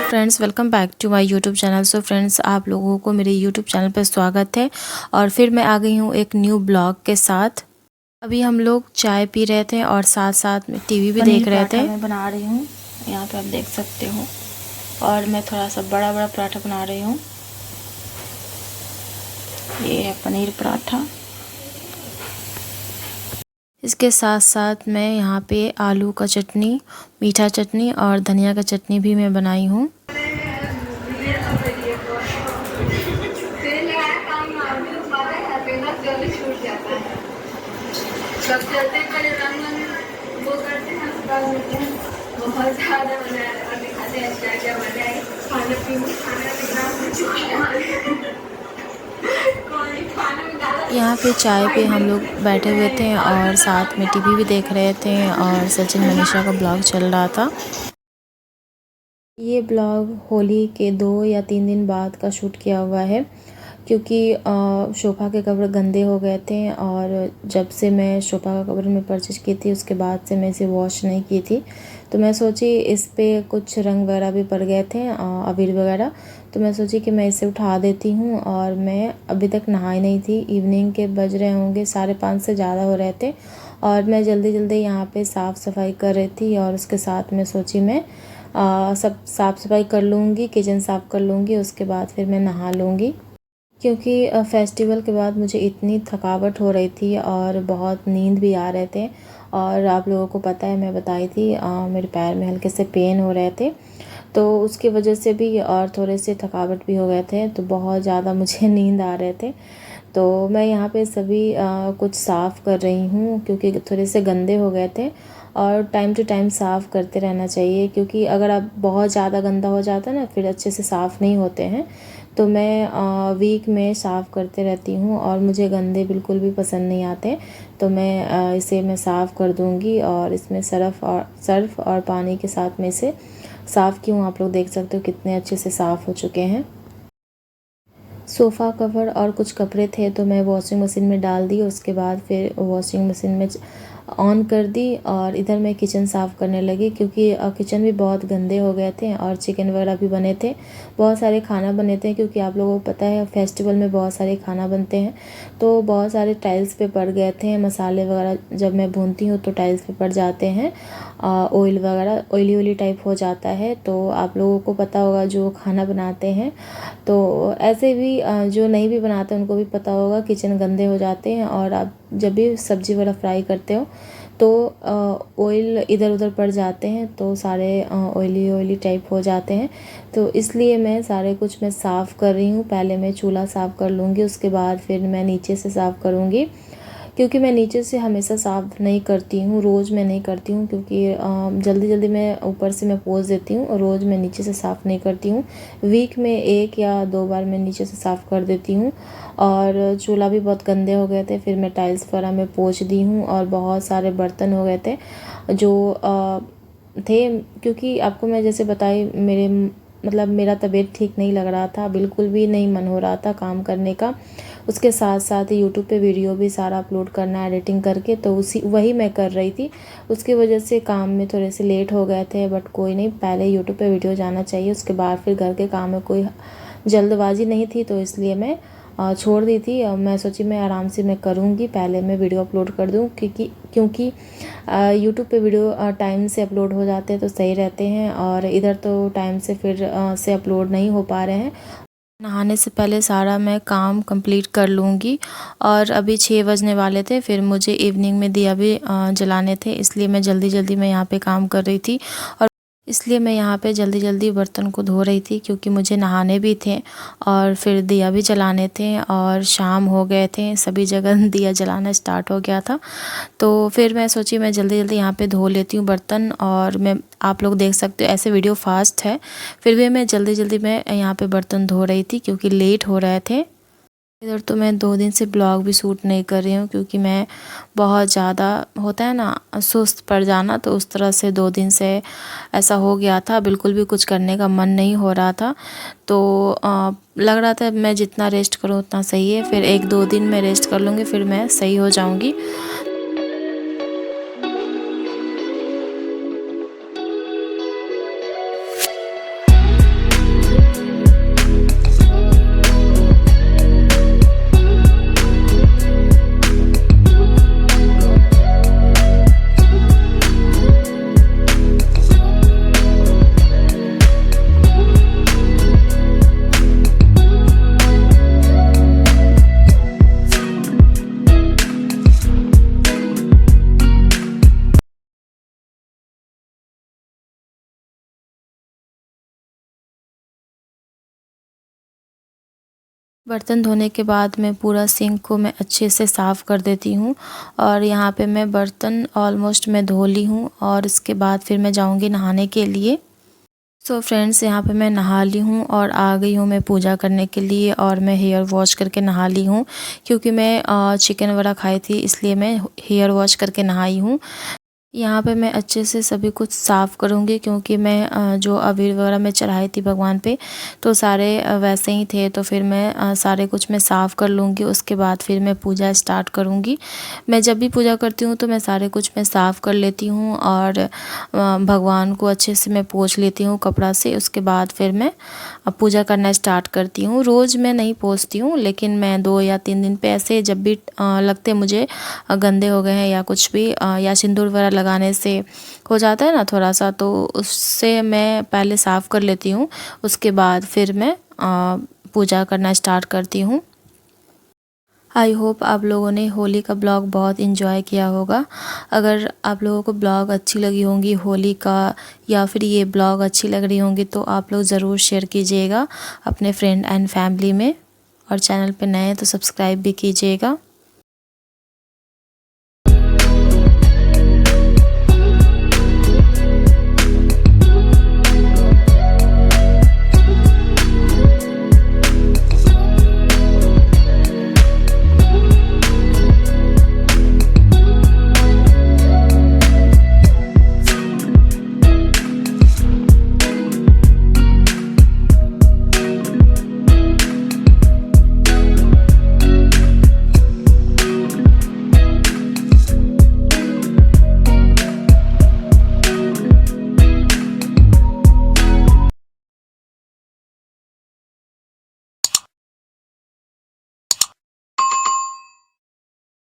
Friends, welcome back to my YouTube channel. So friends, आप लोगों को मेरे यूट्यूब चैनल पर स्वागत है और फिर मैं आ गई हूँ एक न्यू ब्लॉग के साथ। अभी हम लोग चाय पी रहे थे और साथ साथ में टीवी भी देख रहे थे। मैं बना रही हूँ, यहाँ पे आप देख सकते हो, और मैं थोड़ा सा बड़ा बड़ा पराठा बना रही हूँ। ये है पनीर पराठा। इसके साथ साथ मैं यहाँ पे आलू का चटनी, मीठा चटनी और धनिया का चटनी भी मैं बनाई हूँ। सब चलते पहले वो करते हैं, बहुत ज़्यादा मजा आया और दिखाते हैं क्या मजा है। खाने पीने यहाँ पे चाय पे हम लोग बैठे हुए थे और साथ में टीवी भी देख रहे थे और सचिन मनीषा का ब्लॉग चल रहा था। ये ब्लॉग होली के 2 या 3 दिन बाद का शूट किया हुआ है, क्योंकि सोफ़ा के कवर गंदे हो गए थे और जब से मैं सोफ़ा का कवर में परचेज की थी उसके बाद से मैं इसे वॉश नहीं की थी। तो मैं सोची इस पे कुछ रंग वगैरह भी पड़ गए थे, अबीर वगैरह, तो मैं सोची कि मैं इसे उठा देती हूँ। और मैं अभी तक नहाई नहीं थी, इवनिंग के बज रहे होंगे 5:30 से ज़्यादा हो रहे थे और मैं जल्दी जल्दी यहाँ पे साफ़ सफाई कर रही थी और उसके साथ में सोची मैं सब साफ़ सफाई कर लूँगी, किचन साफ़ कर लूँगी, उसके बाद फिर मैं नहा लूँगी। क्योंकि फेस्टिवल के बाद मुझे इतनी थकावट हो रही थी और बहुत नींद भी आ रहे थे और आप लोगों को पता है, मैं बताई थी मेरे पैर में हल्के से पेन हो रहे थे, तो उसकी वजह से भी और थोड़े से थकावट भी हो गए थे, तो बहुत ज़्यादा मुझे नींद आ रहे थे। तो मैं यहाँ पे सभी कुछ साफ़ कर रही हूँ क्योंकि थोड़े से गंदे हो गए थे और टाइम टू टाइम साफ़ करते रहना चाहिए, क्योंकि अगर आप बहुत ज़्यादा गंदा हो जाता है ना फिर अच्छे से साफ़ नहीं होते हैं। तो मैं वीक में साफ़ करते रहती हूँ और मुझे गंदे बिल्कुल भी पसंद नहीं आते। तो मैं इसे मैं साफ़ कर दूँगी और इसमें सर्फ़ और पानी के साथ में इसे साफ़ की हूँ। आप लोग देख सकते हो कितने अच्छे से साफ़ हो चुके हैं। सोफ़ा कवर और कुछ कपड़े थे तो मैं वॉशिंग मशीन में डाल दी, उसके बाद फिर वॉशिंग मशीन में ऑन कर दी और इधर मैं किचन साफ़ करने लगी, क्योंकि किचन भी बहुत गंदे हो गए थे और चिकन वगैरह भी बने थे, बहुत सारे खाना बने थे, क्योंकि आप लोगों को पता है फेस्टिवल में बहुत सारे खाना बनते हैं। तो बहुत सारे टाइल्स पे पड़ गए थे मसाले वगैरह, जब मैं भूनती हूँ तो टाइल्स पे पड़ जाते हैं, ऑयल वगैरह ऑयली टाइप हो जाता है। तो आप लोगों को पता होगा जो खाना बनाते हैं, तो ऐसे भी जो नहीं भी बनाते उनको भी पता होगा किचन गंदे हो जाते हैं और आप जब भी सब्ज़ी वगैरह फ्राई करते हो तो ऑयल इधर उधर पड़ जाते हैं, तो सारे ऑयली टाइप हो जाते हैं। तो इसलिए मैं सारे कुछ मैं साफ़ कर रही हूँ। पहले मैं चूल्हा साफ़ कर लूँगी, उसके बाद फिर मैं नीचे से साफ़ करूँगी, क्योंकि मैं नीचे से हमेशा साफ़ नहीं करती हूँ, रोज़ मैं नहीं करती हूँ, क्योंकि जल्दी जल्दी मैं ऊपर से मैं पोंछ देती हूँ और रोज़ मैं नीचे से साफ़ नहीं करती हूँ। वीक में 1 या 2 बार मैं नीचे से साफ़ कर देती हूँ। और चूल्हा भी बहुत गंदे हो गए थे, फिर मैं टाइल्स वगैरह में पोंछ दी हूँ और बहुत सारे बर्तन हो गए थे जो थे, क्योंकि आपको मैं जैसे बताई मेरा तबीयत ठीक नहीं लग रहा था, बिल्कुल भी नहीं मन हो रहा था काम करने का। उसके साथ साथ यूट्यूब पे वीडियो भी सारा अपलोड करना एडिटिंग करके, तो वही मैं कर रही थी। उसकी वजह से काम में थोड़े से लेट हो गए थे, बट कोई नहीं, पहले यूट्यूब पे वीडियो जाना चाहिए, उसके बाद फिर घर के काम में कोई जल्दबाजी नहीं थी, तो इसलिए मैं छोड़ दी थी। और मैं सोची मैं आराम से मैं करूँगी, पहले मैं वीडियो अपलोड कर दूँ, क्योंकि यूट्यूब पे वीडियो टाइम से अपलोड हो जाते हैं तो सही रहते हैं, और इधर तो टाइम से फिर से अपलोड नहीं हो पा रहे हैं। नहाने से पहले सारा मैं काम कंप्लीट कर लूँगी। और अभी 6 बजने वाले थे, फिर मुझे इवनिंग में दिया भी जलाने थे, इसलिए मैं जल्दी जल्दी मैं यहाँ पे काम कर रही थी और इसलिए मैं यहाँ पे जल्दी जल्दी बर्तन को धो रही थी, क्योंकि मुझे नहाने भी थे और फिर दिया भी जलाने थे और शाम हो गए थे, सभी जगह दिया जलाना स्टार्ट हो गया था। तो फिर मैं सोची मैं जल्दी जल्दी यहाँ पे धो लेती हूँ बर्तन, और मैं आप लोग देख सकते हो ऐसे वीडियो फास्ट है, फिर भी मैं जल्दी जल्दी मैं यहाँ पे बर्तन धो रही थी क्योंकि लेट हो रहे थे। इधर तो मैं 2 दिन से ब्लॉग भी शूट नहीं कर रही हूँ, क्योंकि मैं बहुत ज़्यादा होता है ना सुस्त पड़ जाना, तो उस तरह से 2 दिन से ऐसा हो गया था, बिल्कुल भी कुछ करने का मन नहीं हो रहा था। तो लग रहा था मैं जितना रेस्ट करूँ उतना सही है, फिर 1-2 दिन मैं रेस्ट कर लूँगी, फिर मैं सही हो जाऊँगी। बर्तन धोने के बाद मैं पूरा सिंक को मैं अच्छे से साफ़ कर देती हूँ और यहाँ पे मैं बर्तन ऑलमोस्ट मैं धो ली हूँ और इसके बाद फिर मैं जाऊँगी नहाने के लिए। सो फ्रेंड्स, यहाँ पे मैं नहा ली हूँ और आ गई हूँ मैं पूजा करने के लिए और मैं हेयर वॉश करके नहा ली हूँ क्योंकि मैं चिकन वगैरह खाई थी, इसलिए मैं हेयर वॉश करके नहाई हूँ। यहाँ पे मैं अच्छे से सभी कुछ साफ़ करूँगी क्योंकि मैं जो अबीर वगैरह मैं चढ़ाई थी भगवान पे तो सारे वैसे ही थे, तो फिर मैं सारे कुछ मैं साफ़ कर लूँगी। उसके बाद फिर मैं पूजा स्टार्ट करूँगी। मैं जब भी पूजा करती हूँ तो मैं सारे कुछ मैं साफ़ कर लेती हूँ और भगवान को अच्छे से मैं पोंछ लेती हूँ कपड़ा से। उसके बाद फिर मैं पूजा करना स्टार्ट करती हूँ। रोज़ मैं नहीं पोंछती हूँ, लेकिन मैं 2 या 3 दिन पे ऐसे जब भी लगते मुझे गंदे हो गए हैं या कुछ भी या सिंदूर वगैरह लगाने से हो जाता है ना थोड़ा सा, तो उससे मैं पहले साफ़ कर लेती हूँ। उसके बाद फिर मैं पूजा करना स्टार्ट करती हूँ। आई होप आप लोगों ने होली का ब्लॉग बहुत इन्जॉय किया होगा। अगर आप लोगों को ब्लॉग अच्छी लगी होंगी होली का या फिर ये ब्लॉग अच्छी लग रही होंगी तो आप लोग ज़रूर शेयर कीजिएगा अपने फ्रेंड एंड फैमिली में, और चैनल पे नए हैं तो सब्सक्राइब भी कीजिएगा।